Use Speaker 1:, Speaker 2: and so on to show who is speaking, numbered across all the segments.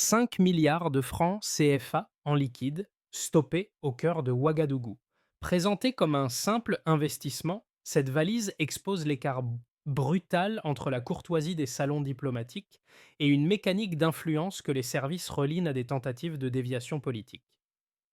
Speaker 1: 5 milliards de francs CFA en liquide, stoppés au cœur de Ouagadougou. Présentée comme un simple investissement, cette valise expose l'écart brutal entre la courtoisie des salons diplomatiques et une mécanique d'influence que les services relient à des tentatives de déviation politique.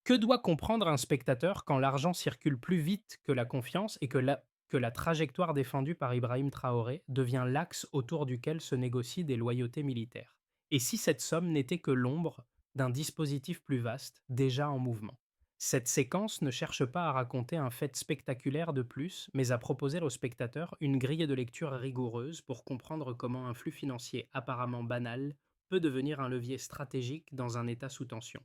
Speaker 1: Que doit comprendre un spectateur quand l'argent circule plus vite que la confiance et que la trajectoire défendue par Ibrahim Traoré devient l'axe autour duquel se négocient des loyautés militaires? Et si cette somme n'était que l'ombre d'un dispositif plus vaste, déjà en mouvement? Cette séquence ne cherche pas à raconter un fait spectaculaire de plus, mais à proposer au spectateur une grille de lecture rigoureuse pour comprendre comment un flux financier apparemment banal peut devenir un levier stratégique dans un État sous tension.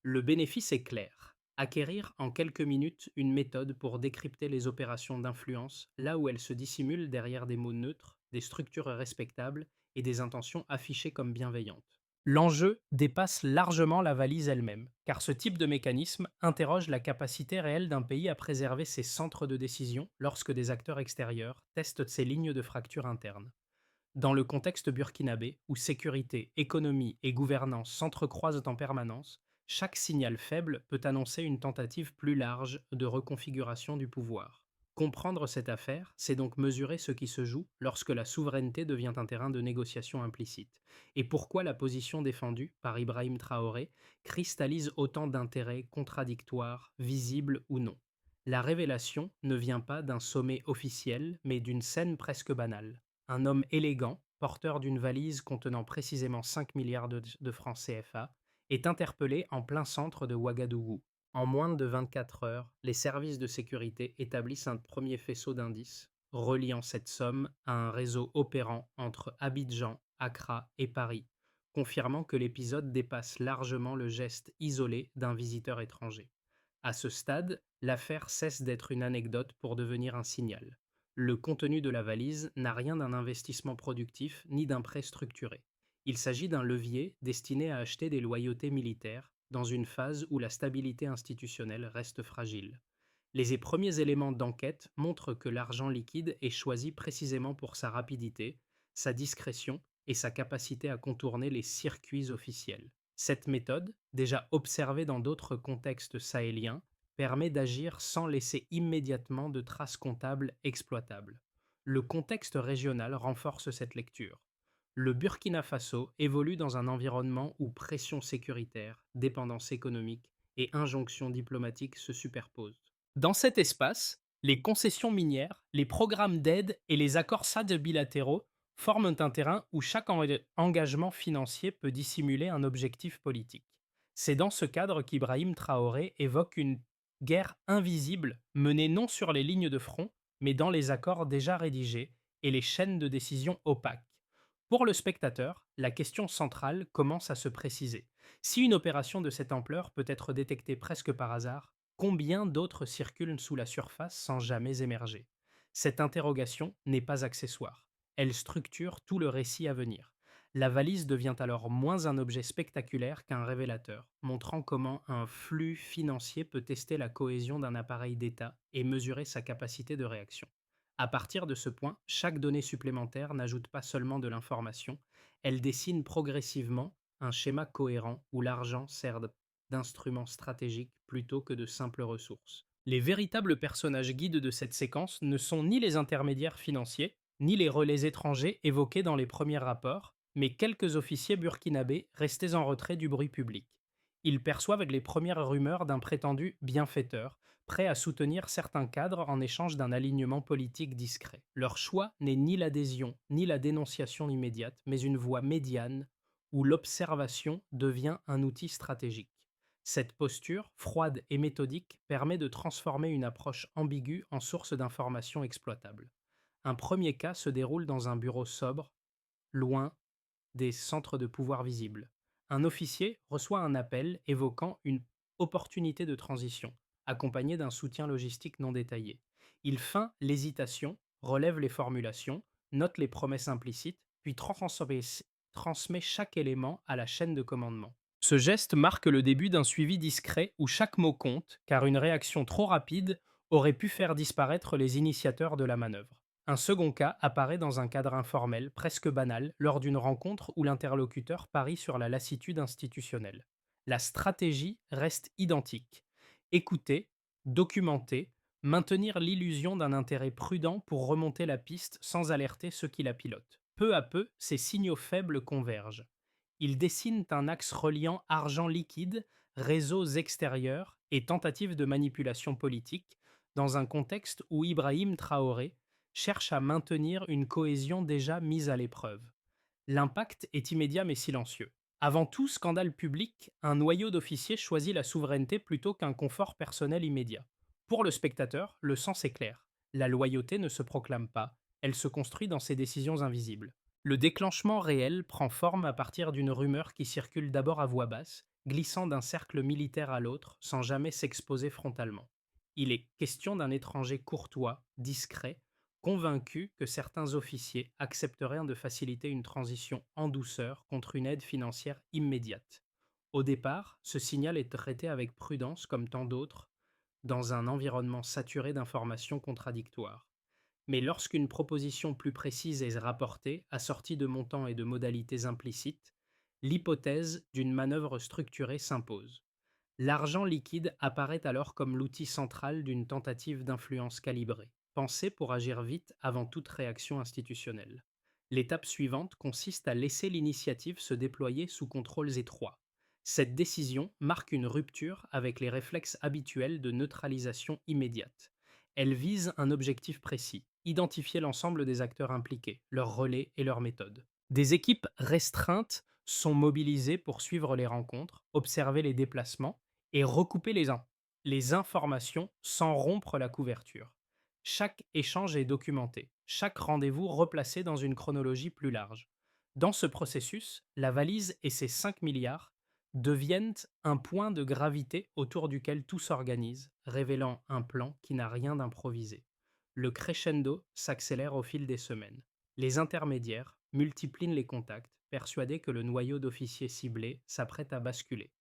Speaker 1: Le bénéfice est clair. Acquérir en quelques minutes une méthode pour décrypter les opérations d'influence là où elles se dissimulent derrière des mots neutres, des structures respectables et des intentions affichées comme bienveillantes. L'enjeu dépasse largement la valise elle-même, car ce type de mécanisme interroge la capacité réelle d'un pays à préserver ses centres de décision lorsque des acteurs extérieurs testent ses lignes de fracture interne. Dans le contexte burkinabé, où sécurité, économie et gouvernance s'entrecroisent en permanence, chaque signal faible peut annoncer une tentative plus large de reconfiguration du pouvoir. Comprendre cette affaire, c'est donc mesurer ce qui se joue lorsque la souveraineté devient un terrain de négociation implicite, et pourquoi la position défendue par Ibrahim Traoré cristallise autant d'intérêts contradictoires, visibles ou non. La révélation ne vient pas d'un sommet officiel, mais d'une scène presque banale. Un homme élégant, porteur d'une valise contenant précisément 5 milliards de francs CFA, est interpellé en plein centre de Ouagadougou. En moins de 24 heures, les services de sécurité établissent un premier faisceau d'indices, reliant cette somme à un réseau opérant entre Abidjan, Accra et Paris, confirmant que l'épisode dépasse largement le geste isolé d'un visiteur étranger. À ce stade, l'affaire cesse d'être une anecdote pour devenir un signal. Le contenu de la valise n'a rien d'un investissement productif ni d'un prêt structuré. Il s'agit d'un levier destiné à acheter des loyautés militaires dans une phase où la stabilité institutionnelle reste fragile. Les premiers éléments d'enquête montrent que l'argent liquide est choisi précisément pour sa rapidité, sa discrétion et sa capacité à contourner les circuits officiels. Cette méthode, déjà observée dans d'autres contextes sahéliens, permet d'agir sans laisser immédiatement de traces comptables exploitables. Le contexte régional renforce cette lecture. Le Burkina Faso évolue dans un environnement où pression sécuritaire, dépendance économique et injonctions diplomatiques se superposent. Dans cet espace, les concessions minières, les programmes d'aide et les accords SAD bilatéraux forment un terrain où chaque engagement financier peut dissimuler un objectif politique. C'est dans ce cadre qu'Ibrahim Traoré évoque une guerre invisible menée non sur les lignes de front, mais dans les accords déjà rédigés et les chaînes de décision opaques. Pour le spectateur, la question centrale commence à se préciser. Si une opération de cette ampleur peut être détectée presque par hasard, combien d'autres circulent sous la surface sans jamais émerger? Cette interrogation n'est pas accessoire. Elle structure tout le récit à venir. La valise devient alors moins un objet spectaculaire qu'un révélateur, montrant comment un flux financier peut tester la cohésion d'un appareil d'État et mesurer sa capacité de réaction. À partir de ce point, chaque donnée supplémentaire n'ajoute pas seulement de l'information, elle dessine progressivement un schéma cohérent où l'argent sert d'instrument stratégique plutôt que de simple ressource. Les véritables personnages guides de cette séquence ne sont ni les intermédiaires financiers, ni les relais étrangers évoqués dans les premiers rapports, mais quelques officiers burkinabés restés en retrait du bruit public. Ils perçoivent les premières rumeurs d'un prétendu bienfaiteur, prêt à soutenir certains cadres en échange d'un alignement politique discret. Leur choix n'est ni l'adhésion ni la dénonciation immédiate, mais une voie médiane où l'observation devient un outil stratégique. Cette posture, froide et méthodique, permet de transformer une approche ambiguë en source d'informations exploitables. Un premier cas se déroule dans un bureau sobre, loin des centres de pouvoir visibles. Un officier reçoit un appel évoquant une opportunité de transition, accompagné d'un soutien logistique non détaillé. Il feint l'hésitation, relève les formulations, note les promesses implicites, puis transmet chaque élément à la chaîne de commandement. Ce geste marque le début d'un suivi discret où chaque mot compte, car une réaction trop rapide aurait pu faire disparaître les initiateurs de la manœuvre. Un second cas apparaît dans un cadre informel, presque banal, lors d'une rencontre où l'interlocuteur parie sur la lassitude institutionnelle. La stratégie reste identique. Écouter, documenter, maintenir l'illusion d'un intérêt prudent pour remonter la piste sans alerter ceux qui la pilotent. Peu à peu, ces signaux faibles convergent. Ils dessinent un axe reliant argent liquide, réseaux extérieurs et tentatives de manipulation politique dans un contexte où Ibrahim Traoré cherche à maintenir une cohésion déjà mise à l'épreuve. L'impact est immédiat mais silencieux. Avant tout scandale public, un noyau d'officiers choisit la souveraineté plutôt qu'un confort personnel immédiat. Pour le spectateur, le sens est clair. La loyauté ne se proclame pas, elle se construit dans ses décisions invisibles. Le déclenchement réel prend forme à partir d'une rumeur qui circule d'abord à voix basse, glissant d'un cercle militaire à l'autre sans jamais s'exposer frontalement. Il est question d'un étranger courtois, discret, convaincu que certains officiers accepteraient de faciliter une transition en douceur contre une aide financière immédiate. Au départ, ce signal est traité avec prudence comme tant d'autres, dans un environnement saturé d'informations contradictoires. Mais lorsqu'une proposition plus précise est rapportée, assortie de montants et de modalités implicites, l'hypothèse d'une manœuvre structurée s'impose. L'argent liquide apparaît alors comme l'outil central d'une tentative d'influence calibrée, pensée pour agir vite avant toute réaction institutionnelle. L'étape suivante consiste à laisser l'initiative se déployer sous contrôles étroits. Cette décision marque une rupture avec les réflexes habituels de neutralisation immédiate. Elle vise un objectif précis, identifier l'ensemble des acteurs impliqués, leurs relais et leurs méthodes. Des équipes restreintes sont mobilisées pour suivre les rencontres, observer les déplacements et recouper les informations sans rompre la couverture. Chaque échange est documenté, chaque rendez-vous replacé dans une chronologie plus large. Dans ce processus, la valise et ses 5 milliards deviennent un point de gravité autour duquel tout s'organise, révélant un plan qui n'a rien d'improvisé. Le crescendo s'accélère au fil des semaines. Les intermédiaires multiplient les contacts, persuadés que le noyau d'officiers ciblés s'apprête à basculer.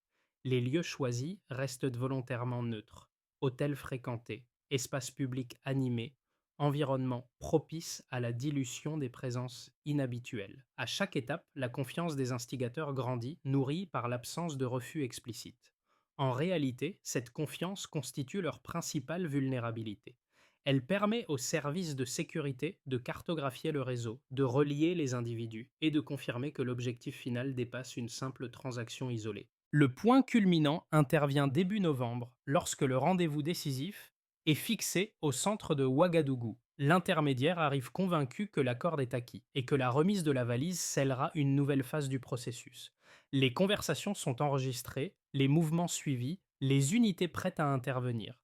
Speaker 1: Les lieux choisis restent volontairement neutres. Hôtels fréquentés, espaces publics animés, environnement propice à la dilution des présences inhabituelles. À chaque étape, la confiance des instigateurs grandit, nourrie par l'absence de refus explicite. En réalité, cette confiance constitue leur principale vulnérabilité. Elle permet aux services de sécurité de cartographier le réseau, de relier les individus et de confirmer que l'objectif final dépasse une simple transaction isolée. Le point culminant intervient début novembre, lorsque le rendez-vous décisif est fixé au centre de Ouagadougou. L'intermédiaire arrive convaincu que l'accord est acquis et que la remise de la valise scellera une nouvelle phase du processus. Les conversations sont enregistrées, les mouvements suivis, les unités prêtes à intervenir.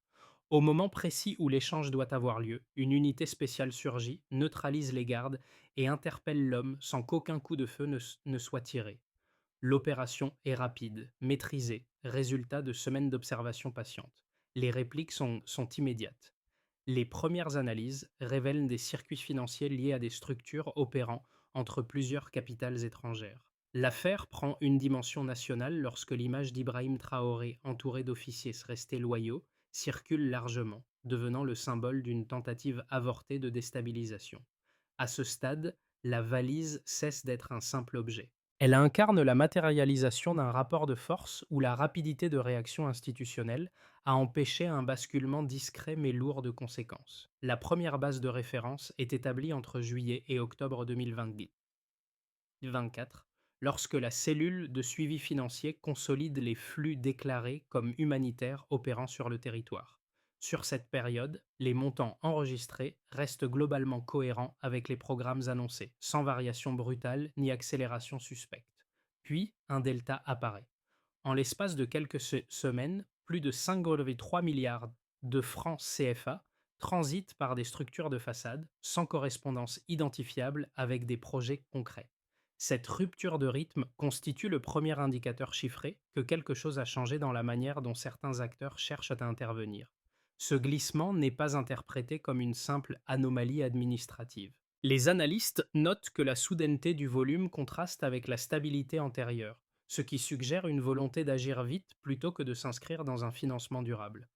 Speaker 1: Au moment précis où l'échange doit avoir lieu, une unité spéciale surgit, neutralise les gardes et interpelle l'homme sans qu'aucun coup de feu ne soit tiré. L'opération est rapide, maîtrisée, résultat de semaines d'observation patiente. Les répliques sont immédiates. Les premières analyses révèlent des circuits financiers liés à des structures opérant entre plusieurs capitales étrangères. L'affaire prend une dimension nationale lorsque l'image d'Ibrahim Traoré, entouré d'officiers restés loyaux, circule largement, devenant le symbole d'une tentative avortée de déstabilisation. À ce stade, la valise cesse d'être un simple objet. Elle incarne la matérialisation d'un rapport de force où la rapidité de réaction institutionnelle a empêché un basculement discret mais lourd de conséquences. La première base de référence est établie entre juillet et octobre 2024, lorsque la cellule de suivi financier consolide les flux déclarés comme humanitaires opérant sur le territoire. Sur cette période, les montants enregistrés restent globalement cohérents avec les programmes annoncés, sans variation brutale ni accélération suspecte. Puis, un delta apparaît. En l'espace de quelques semaines, plus de 5,3 milliards de francs CFA transitent par des structures de façade, sans correspondance identifiable avec des projets concrets. Cette rupture de rythme constitue le premier indicateur chiffré que quelque chose a changé dans la manière dont certains acteurs cherchent à intervenir. Ce glissement n'est pas interprété comme une simple anomalie administrative. Les analystes notent que la soudaineté du volume contraste avec la stabilité antérieure, ce qui suggère une volonté d'agir vite plutôt que de s'inscrire dans un financement durable.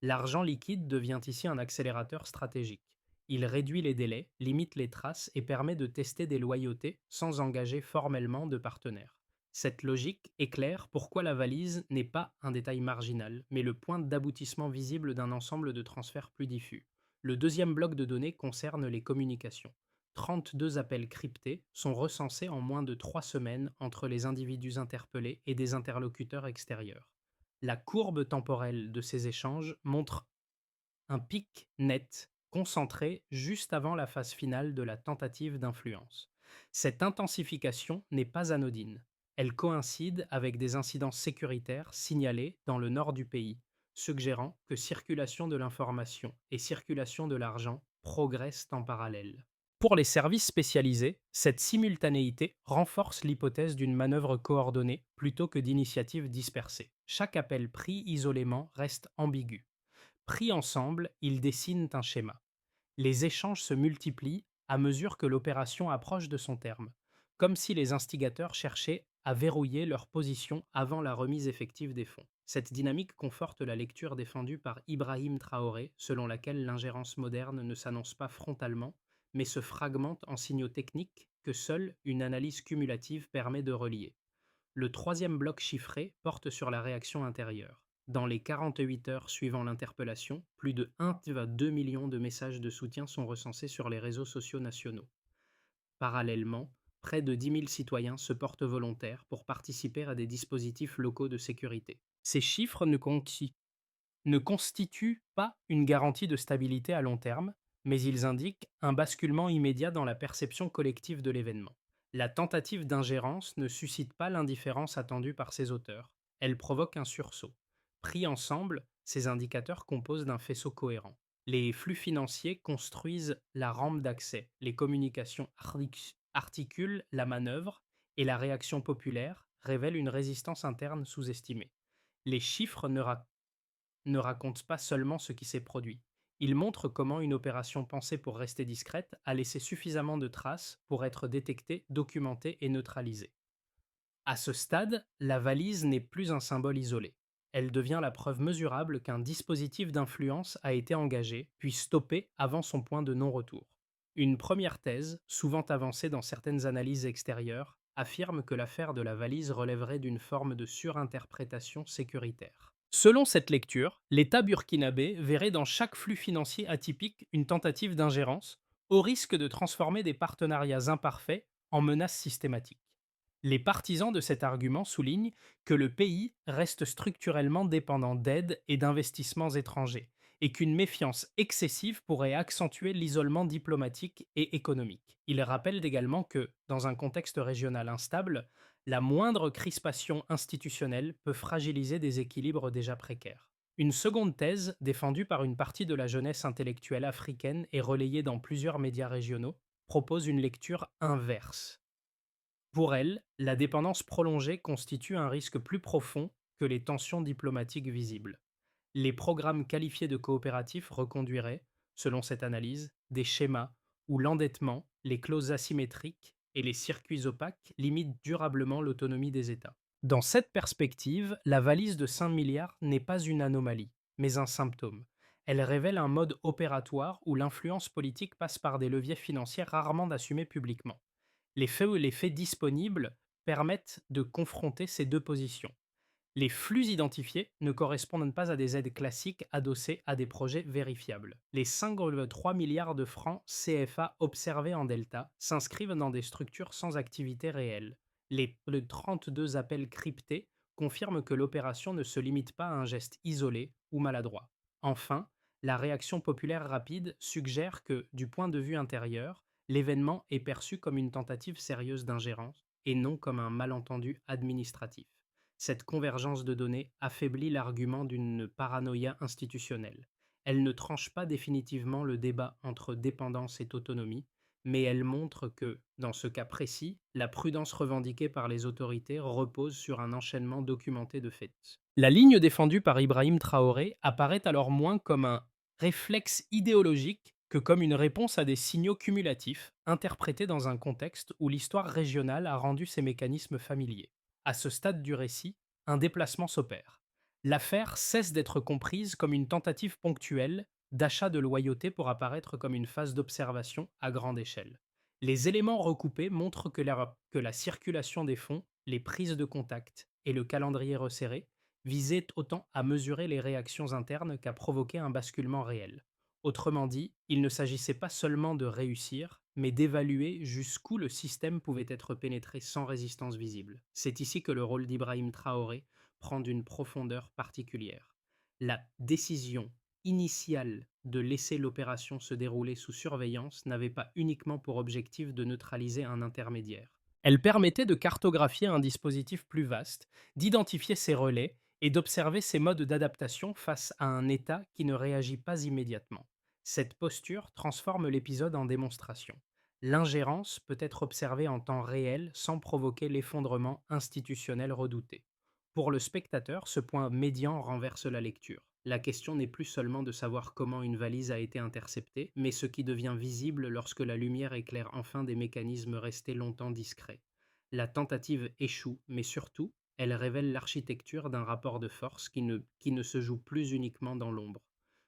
Speaker 1: L'argent liquide devient ici un accélérateur stratégique. Il réduit les délais, limite les traces et permet de tester des loyautés sans engager formellement de partenaires. Cette logique éclaire pourquoi la valise n'est pas un détail marginal, mais le point d'aboutissement visible d'un ensemble de transferts plus diffus. Le deuxième bloc de données concerne les communications. 32 appels cryptés sont recensés en moins de 3 semaines entre les individus interpellés et des interlocuteurs extérieurs. La courbe temporelle de ces échanges montre un pic net, concentré juste avant la phase finale de la tentative d'influence. Cette intensification n'est pas anodine. Elle coïncide avec des incidents sécuritaires signalés dans le nord du pays, suggérant que circulation de l'information et circulation de l'argent progressent en parallèle. Pour les services spécialisés, cette simultanéité renforce l'hypothèse d'une manœuvre coordonnée plutôt que d'initiatives dispersées. Chaque appel pris isolément reste ambigu. Pris ensemble, ils dessinent un schéma. Les échanges se multiplient à mesure que l'opération approche de son terme, comme si les instigateurs cherchaient à verrouiller leur position avant la remise effective des fonds. Cette dynamique conforte la lecture défendue par Ibrahim Traoré, selon laquelle l'ingérence moderne ne s'annonce pas frontalement, mais se fragmente en signaux techniques que seule une analyse cumulative permet de relier. Le troisième bloc chiffré porte sur la réaction intérieure. Dans les 48 heures suivant l'interpellation, plus de 1,2 million de messages de soutien sont recensés sur les réseaux sociaux nationaux. Parallèlement, près de 10 000 citoyens se portent volontaires pour participer à des dispositifs locaux de sécurité. Ces chiffres ne constituent pas une garantie de stabilité à long terme, mais ils indiquent un basculement immédiat dans la perception collective de l'événement. La tentative d'ingérence ne suscite pas l'indifférence attendue par ses auteurs, elle provoque un sursaut. Pris ensemble, ces indicateurs composent d'un faisceau cohérent. Les flux financiers construisent la rampe d'accès, les communications articulent la manœuvre, et la réaction populaire révèle une résistance interne sous-estimée. Les chiffres ne raconte pas seulement ce qui s'est produit. Il montre comment une opération pensée pour rester discrète a laissé suffisamment de traces pour être détectée, documentée et neutralisée. À ce stade, la valise n'est plus un symbole isolé. Elle devient la preuve mesurable qu'un dispositif d'influence a été engagé, puis stoppé avant son point de non-retour. Une première thèse, souvent avancée dans certaines analyses extérieures, affirme que l'affaire de la valise relèverait d'une forme de surinterprétation sécuritaire. Selon cette lecture, l'État burkinabé verrait dans chaque flux financier atypique une tentative d'ingérence, au risque de transformer des partenariats imparfaits en menaces systématiques. Les partisans de cet argument soulignent que le pays reste structurellement dépendant d'aides et d'investissements étrangers, et qu'une méfiance excessive pourrait accentuer l'isolement diplomatique et économique. Ils rappellent également que, dans un contexte régional instable, la moindre crispation institutionnelle peut fragiliser des équilibres déjà précaires. Une seconde thèse, défendue par une partie de la jeunesse intellectuelle africaine et relayée dans plusieurs médias régionaux, propose une lecture inverse. Pour elle, la dépendance prolongée constitue un risque plus profond que les tensions diplomatiques visibles. Les programmes qualifiés de coopératifs reconduiraient, selon cette analyse, des schémas où l'endettement, les clauses asymétriques et les circuits opaques limitent durablement l'autonomie des États. Dans cette perspective, la valise de 5 milliards n'est pas une anomalie, mais un symptôme. Elle révèle un mode opératoire où l'influence politique passe par des leviers financiers rarement assumés publiquement. Les faits disponibles permettent de confronter ces deux positions. Les flux identifiés ne correspondent pas à des aides classiques adossées à des projets vérifiables. Les 5,3 milliards de francs CFA observés en Delta s'inscrivent dans des structures sans activité réelle. Les 32 appels cryptés confirment que l'opération ne se limite pas à un geste isolé ou maladroit. Enfin, la réaction populaire rapide suggère que, du point de vue intérieur, l'événement est perçu comme une tentative sérieuse d'ingérence et non comme un malentendu administratif. Cette convergence de données affaiblit l'argument d'une paranoïa institutionnelle. Elle ne tranche pas définitivement le débat entre dépendance et autonomie, mais elle montre que, dans ce cas précis, la prudence revendiquée par les autorités repose sur un enchaînement documenté de faits. La ligne défendue par Ibrahim Traoré apparaît alors moins comme un réflexe idéologique que comme une réponse à des signaux cumulatifs, interprétés dans un contexte où l'histoire régionale a rendu ces mécanismes familiers. À ce stade du récit, un déplacement s'opère. L'affaire cesse d'être comprise comme une tentative ponctuelle d'achat de loyauté pour apparaître comme une phase d'observation à grande échelle. Les éléments recoupés montrent que la circulation des fonds, les prises de contact et le calendrier resserré visaient autant à mesurer les réactions internes qu'à provoquer un basculement réel. Autrement dit, il ne s'agissait pas seulement de réussir, mais d'évaluer jusqu'où le système pouvait être pénétré sans résistance visible. C'est ici que le rôle d'Ibrahim Traoré prend d'une profondeur particulière. La décision initiale de laisser l'opération se dérouler sous surveillance n'avait pas uniquement pour objectif de neutraliser un intermédiaire. Elle permettait de cartographier un dispositif plus vaste, d'identifier ses relais et d'observer ses modes d'adaptation face à un État qui ne réagit pas immédiatement. Cette posture transforme l'épisode en démonstration. L'ingérence peut être observée en temps réel sans provoquer l'effondrement institutionnel redouté. Pour le spectateur, ce point médian renverse la lecture. La question n'est plus seulement de savoir comment une valise a été interceptée, mais ce qui devient visible lorsque la lumière éclaire enfin des mécanismes restés longtemps discrets. La tentative échoue, mais surtout, elle révèle l'architecture d'un rapport de force qui ne se joue plus uniquement dans l'ombre.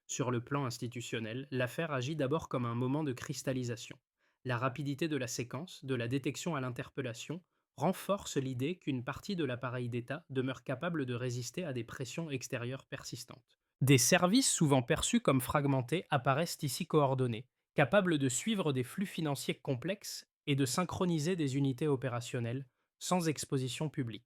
Speaker 1: Sur le plan institutionnel, l'affaire agit d'abord comme un moment de cristallisation. La rapidité de la séquence, de la détection à l'interpellation, renforce l'idée qu'une partie de l'appareil d'État demeure capable de résister à des pressions extérieures persistantes. Des services souvent perçus comme fragmentés apparaissent ici coordonnés, capables de suivre des flux financiers complexes et de synchroniser des unités opérationnelles sans exposition publique.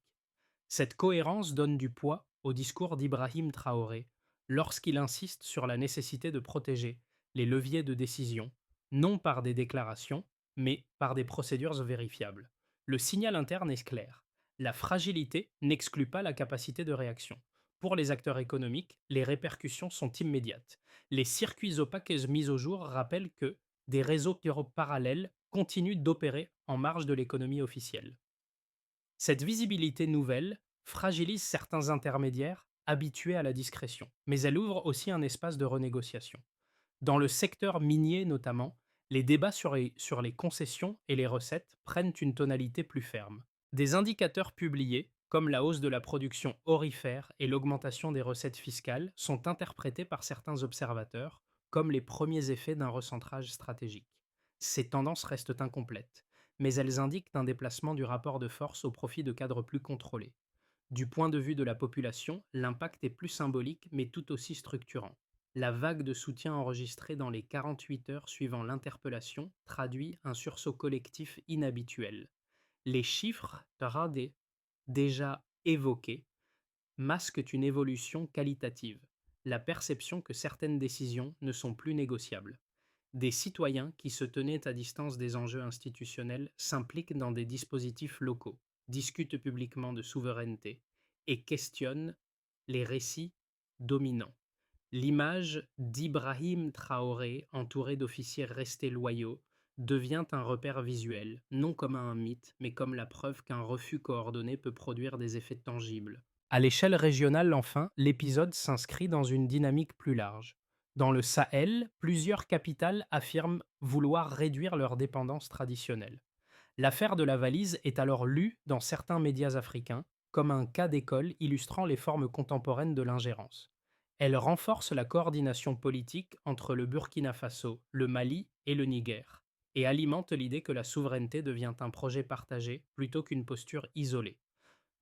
Speaker 1: Cette cohérence donne du poids au discours d'Ibrahim Traoré lorsqu'il insiste sur la nécessité de protéger les leviers de décision, non par des déclarations, mais par des procédures vérifiables. Le signal interne est clair. La fragilité n'exclut pas la capacité de réaction. Pour les acteurs économiques, les répercussions sont immédiates. Les circuits opaques mis au jour rappellent que des réseaux parallèles continuent d'opérer en marge de l'économie officielle. Cette visibilité nouvelle fragilise certains intermédiaires habitués à la discrétion, mais elle ouvre aussi un espace de renégociation. Dans le secteur minier notamment, les débats sur les concessions et les recettes prennent une tonalité plus ferme. Des indicateurs publiés, comme la hausse de la production aurifère et l'augmentation des recettes fiscales, sont interprétés par certains observateurs comme les premiers effets d'un recentrage stratégique. Ces tendances restent incomplètes, mais elles indiquent un déplacement du rapport de force au profit de cadres plus contrôlés. Du point de vue de la population, l'impact est plus symbolique mais tout aussi structurant. La vague de soutien enregistrée dans les 48 heures suivant l'interpellation traduit un sursaut collectif inhabituel. Les chiffres radés déjà évoqués masquent une évolution qualitative, la perception que certaines décisions ne sont plus négociables. Des citoyens qui se tenaient à distance des enjeux institutionnels s'impliquent dans des dispositifs locaux, discutent publiquement de souveraineté et questionnent les récits dominants. L'image d'Ibrahim Traoré, entouré d'officiers restés loyaux, devient un repère visuel, non comme un mythe, mais comme la preuve qu'un refus coordonné peut produire des effets tangibles. À l'échelle régionale, enfin, l'épisode s'inscrit dans une dynamique plus large. Dans le Sahel, plusieurs capitales affirment vouloir réduire leur dépendance traditionnelle. L'affaire de la valise est alors lue dans certains médias africains comme un cas d'école illustrant les formes contemporaines de l'ingérence. Elle renforce la coordination politique entre le Burkina Faso, le Mali et le Niger, et alimente l'idée que la souveraineté devient un projet partagé plutôt qu'une posture isolée.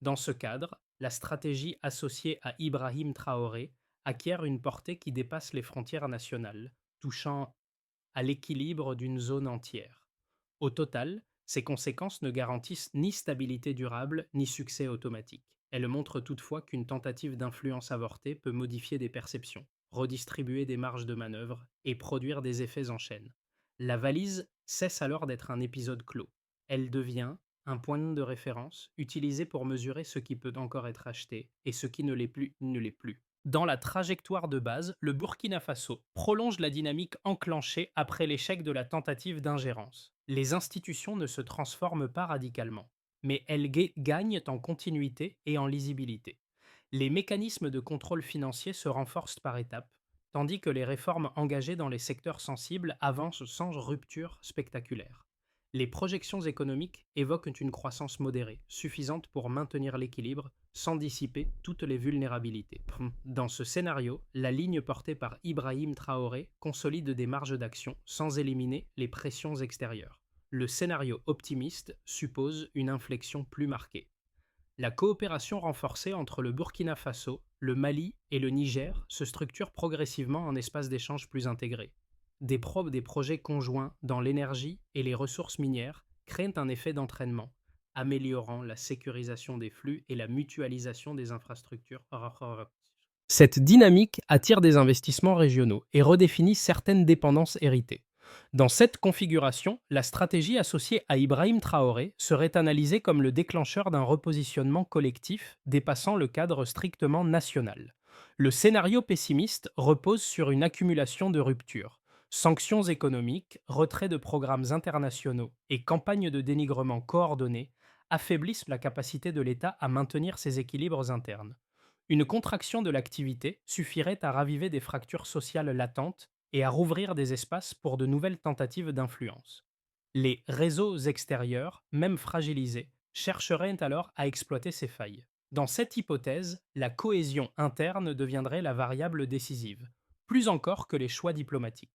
Speaker 1: Dans ce cadre, la stratégie associée à Ibrahim Traoré acquiert une portée qui dépasse les frontières nationales, touchant à l'équilibre d'une zone entière. Au total, ces conséquences ne garantissent ni stabilité durable ni succès automatique. Elles montrent toutefois qu'une tentative d'influence avortée peut modifier des perceptions, redistribuer des marges de manœuvre et produire des effets en chaîne. La valise cesse alors d'être un épisode clos. Elle devient un point de référence utilisé pour mesurer ce qui peut encore être acheté et ce qui ne l'est plus ne l'est plus. Dans la trajectoire de base, le Burkina Faso prolonge la dynamique enclenchée après l'échec de la tentative d'ingérence. Les institutions ne se transforment pas radicalement, mais elles gagnent en continuité et en lisibilité. Les mécanismes de contrôle financier se renforcent par étapes, tandis que les réformes engagées dans les secteurs sensibles avancent sans rupture spectaculaire. Les projections économiques évoquent une croissance modérée, suffisante pour maintenir l'équilibre sans dissiper toutes les vulnérabilités. Dans ce scénario, la ligne portée par Ibrahim Traoré consolide des marges d'action sans éliminer les pressions extérieures. Le scénario optimiste suppose une inflexion plus marquée. La coopération renforcée entre le Burkina Faso, le Mali et le Niger se structure progressivement en espaces d'échange plus intégrés. Des projets conjoints dans l'énergie et les ressources minières créent un effet d'entraînement, améliorant la sécurisation des flux et la mutualisation des infrastructures. Cette dynamique attire des investissements régionaux et redéfinit certaines dépendances héritées. Dans cette configuration, la stratégie associée à Ibrahim Traoré serait analysée comme le déclencheur d'un repositionnement collectif dépassant le cadre strictement national. Le scénario pessimiste repose sur une accumulation de ruptures. Sanctions économiques, retrait de programmes internationaux et campagnes de dénigrement coordonnées affaiblissent la capacité de l'État à maintenir ses équilibres internes. Une contraction de l'activité suffirait à raviver des fractures sociales latentes et à rouvrir des espaces pour de nouvelles tentatives d'influence. Les réseaux extérieurs, même fragilisés, chercheraient alors à exploiter ces failles. Dans cette hypothèse, la cohésion interne deviendrait la variable décisive, plus encore que les choix diplomatiques.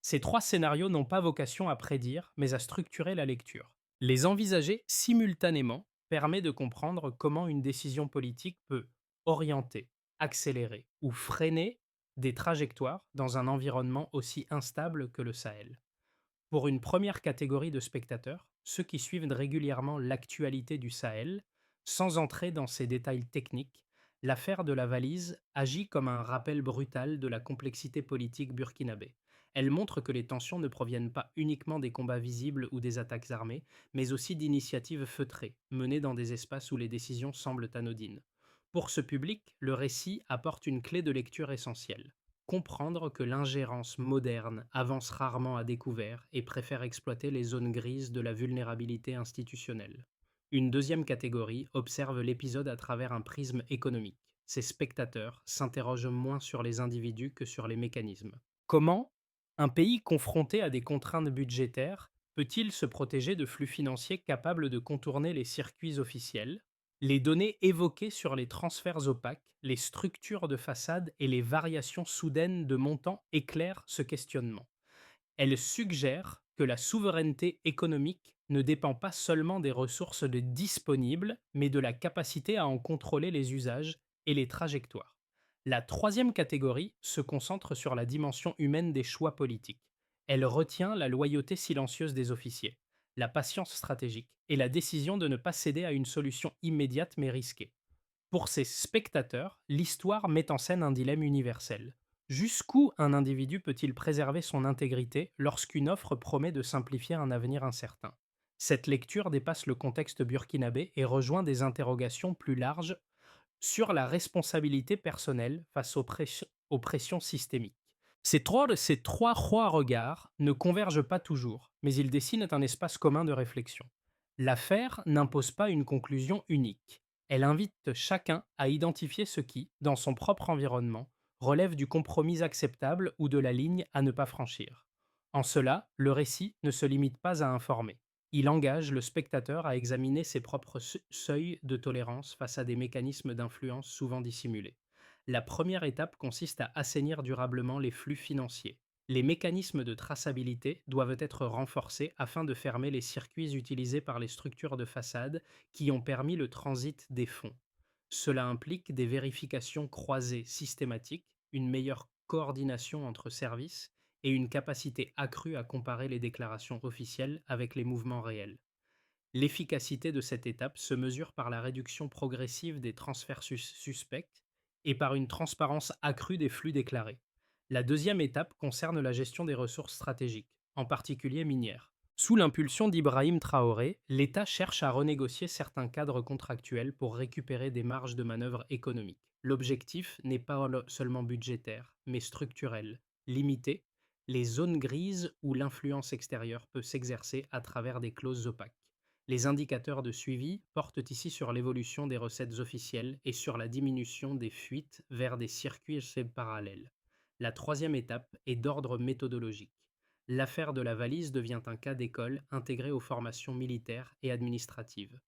Speaker 1: Ces trois scénarios n'ont pas vocation à prédire, mais à structurer la lecture. Les envisager simultanément permet de comprendre comment une décision politique peut orienter, accélérer ou freiner des trajectoires dans un environnement aussi instable que le Sahel. Pour une première catégorie de spectateurs, ceux qui suivent régulièrement l'actualité du Sahel, sans entrer dans ses détails techniques, l'affaire de la valise agit comme un rappel brutal de la complexité politique burkinabé. Elle montre que les tensions ne proviennent pas uniquement des combats visibles ou des attaques armées, mais aussi d'initiatives feutrées, menées dans des espaces où les décisions semblent anodines. Pour ce public, le récit apporte une clé de lecture essentielle: comprendre que l'ingérence moderne avance rarement à découvert et préfère exploiter les zones grises de la vulnérabilité institutionnelle. Une deuxième catégorie observe l'épisode à travers un prisme économique. Ces spectateurs s'interrogent moins sur les individus que sur les mécanismes. Comment un pays confronté à des contraintes budgétaires peut-il se protéger de flux financiers capables de contourner les circuits officiels? Les données évoquées sur les transferts opaques, les structures de façade et les variations soudaines de montants éclairent ce questionnement. Elles suggèrent que la souveraineté économique ne dépend pas seulement des ressources disponibles, mais de la capacité à en contrôler les usages et les trajectoires. La troisième catégorie se concentre sur la dimension humaine des choix politiques. Elle retient la loyauté silencieuse des officiers, la patience stratégique et la décision de ne pas céder à une solution immédiate mais risquée. Pour ces spectateurs, l'histoire met en scène un dilemme universel. Jusqu'où un individu peut-il préserver son intégrité lorsqu'une offre promet de simplifier un avenir incertain? Cette lecture dépasse le contexte burkinabé et rejoint des interrogations plus larges sur la responsabilité personnelle face aux pressions systémiques. Ces trois regards ne convergent pas toujours, mais ils dessinent un espace commun de réflexion. L'affaire n'impose pas une conclusion unique. Elle invite chacun à identifier ce qui, dans son propre environnement, relève du compromis acceptable ou de la ligne à ne pas franchir. En cela, le récit ne se limite pas à informer. Il engage le spectateur à examiner ses propres seuils de tolérance face à des mécanismes d'influence souvent dissimulés. La première étape consiste à assainir durablement les flux financiers. Les mécanismes de traçabilité doivent être renforcés afin de fermer les circuits utilisés par les structures de façade qui ont permis le transit des fonds. Cela implique des vérifications croisées systématiques, une meilleure coordination entre services et une capacité accrue à comparer les déclarations officielles avec les mouvements réels. L'efficacité de cette étape se mesure par la réduction progressive des transferts suspects et par une transparence accrue des flux déclarés. La deuxième étape concerne la gestion des ressources stratégiques, en particulier minières. Sous l'impulsion d'Ibrahim Traoré, l'État cherche à renégocier certains cadres contractuels pour récupérer des marges de manœuvre économiques. L'objectif n'est pas seulement budgétaire, mais structurel, limiter les zones grises où l'influence extérieure peut s'exercer à travers des clauses opaques. Les indicateurs de suivi portent ici sur l'évolution des recettes officielles et sur la diminution des fuites vers des circuits parallèles. La troisième étape est d'ordre méthodologique. L'affaire de la valise devient un cas d'école intégré aux formations militaires et administratives.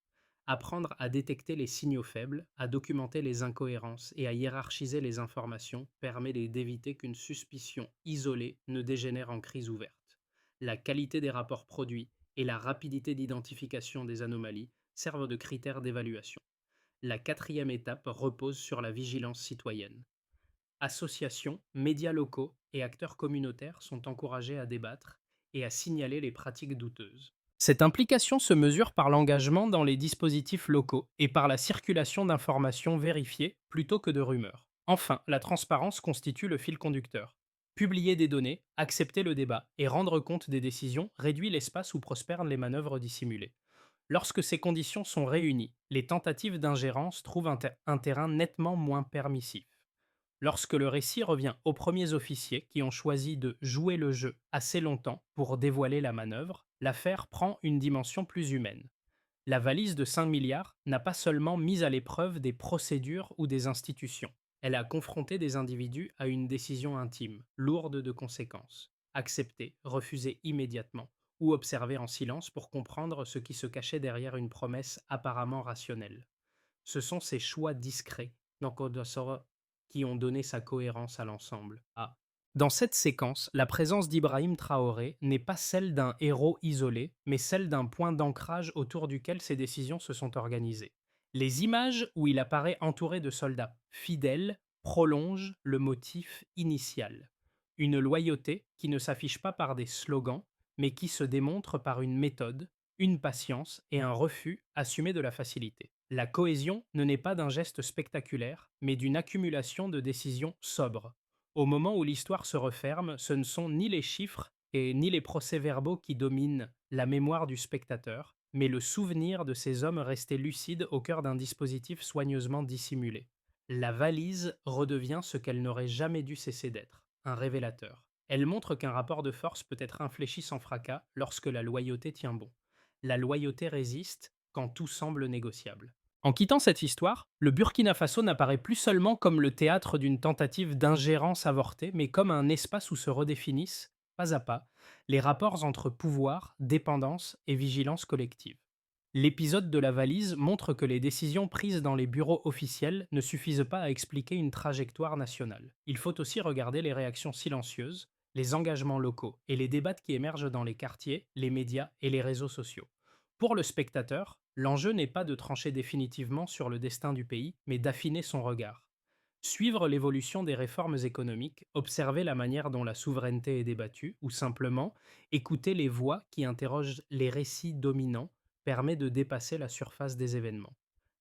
Speaker 1: Apprendre à détecter les signaux faibles, à documenter les incohérences et à hiérarchiser les informations permet d'éviter qu'une suspicion isolée ne dégénère en crise ouverte. La qualité des rapports produits et la rapidité d'identification des anomalies servent de critères d'évaluation. La quatrième étape repose sur la vigilance citoyenne. Associations, médias locaux et acteurs communautaires sont encouragés à débattre et à signaler les pratiques douteuses. Cette implication se mesure par l'engagement dans les dispositifs locaux et par la circulation d'informations vérifiées plutôt que de rumeurs. Enfin, la transparence constitue le fil conducteur. Publier des données, accepter le débat et rendre compte des décisions réduit l'espace où prospèrent les manœuvres dissimulées. Lorsque ces conditions sont réunies, les tentatives d'ingérence trouvent un terrain nettement moins permissif. Lorsque le récit revient aux premiers officiers qui ont choisi de jouer le jeu assez longtemps pour dévoiler la manœuvre, l'affaire prend une dimension plus humaine. La valise de 5 milliards n'a pas seulement mis à l'épreuve des procédures ou des institutions, elle a confronté des individus à une décision intime, lourde de conséquences. Accepter, refuser immédiatement, ou observer en silence pour comprendre ce qui se cachait derrière une promesse apparemment rationnelle. Ce sont ces choix discrets Nankhodossor qui ont donné sa cohérence à l'ensemble. Dans cette séquence, la présence d'Ibrahim Traoré n'est pas celle d'un héros isolé, mais celle d'un point d'ancrage autour duquel ses décisions se sont organisées. Les images où il apparaît entouré de soldats fidèles prolongent le motif initial. Une loyauté qui ne s'affiche pas par des slogans, mais qui se démontre par une méthode, une patience et un refus assumé de la facilité. La cohésion ne naît pas d'un geste spectaculaire, mais d'une accumulation de décisions sobres. Au moment où l'histoire se referme, ce ne sont ni les chiffres et ni les procès-verbaux qui dominent la mémoire du spectateur, mais le souvenir de ces hommes restés lucides au cœur d'un dispositif soigneusement dissimulé. La valise redevient ce qu'elle n'aurait jamais dû cesser d'être, un révélateur. Elle montre qu'un rapport de force peut être infléchi sans fracas lorsque la loyauté tient bon. La loyauté résiste quand tout semble négociable. En quittant cette histoire, le Burkina Faso n'apparaît plus seulement comme le théâtre d'une tentative d'ingérence avortée, mais comme un espace où se redéfinissent, pas à pas, les rapports entre pouvoir, dépendance et vigilance collective. L'épisode de la valise montre que les décisions prises dans les bureaux officiels ne suffisent pas à expliquer une trajectoire nationale. Il faut aussi regarder les réactions silencieuses, les engagements locaux et les débats qui émergent dans les quartiers, les médias et les réseaux sociaux. Pour le spectateur, l'enjeu n'est pas de trancher définitivement sur le destin du pays, mais d'affiner son regard. Suivre l'évolution des réformes économiques, observer la manière dont la souveraineté est débattue, ou simplement écouter les voix qui interrogent les récits dominants permet de dépasser la surface des événements.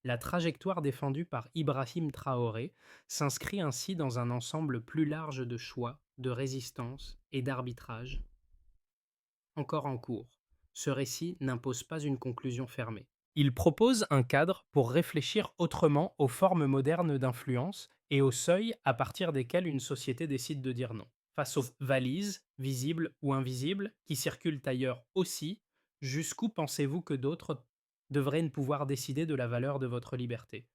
Speaker 1: La trajectoire défendue par Ibrahim Traoré s'inscrit ainsi dans un ensemble plus large de choix, de résistance et d'arbitrage encore en cours. Ce récit n'impose pas une conclusion fermée. Il propose un cadre pour réfléchir autrement aux formes modernes d'influence et aux seuils à partir desquels une société décide de dire non. Face aux valises, visibles ou invisibles, qui circulent ailleurs aussi, jusqu'où pensez-vous que d'autres devraient pouvoir décider de la valeur de votre liberté?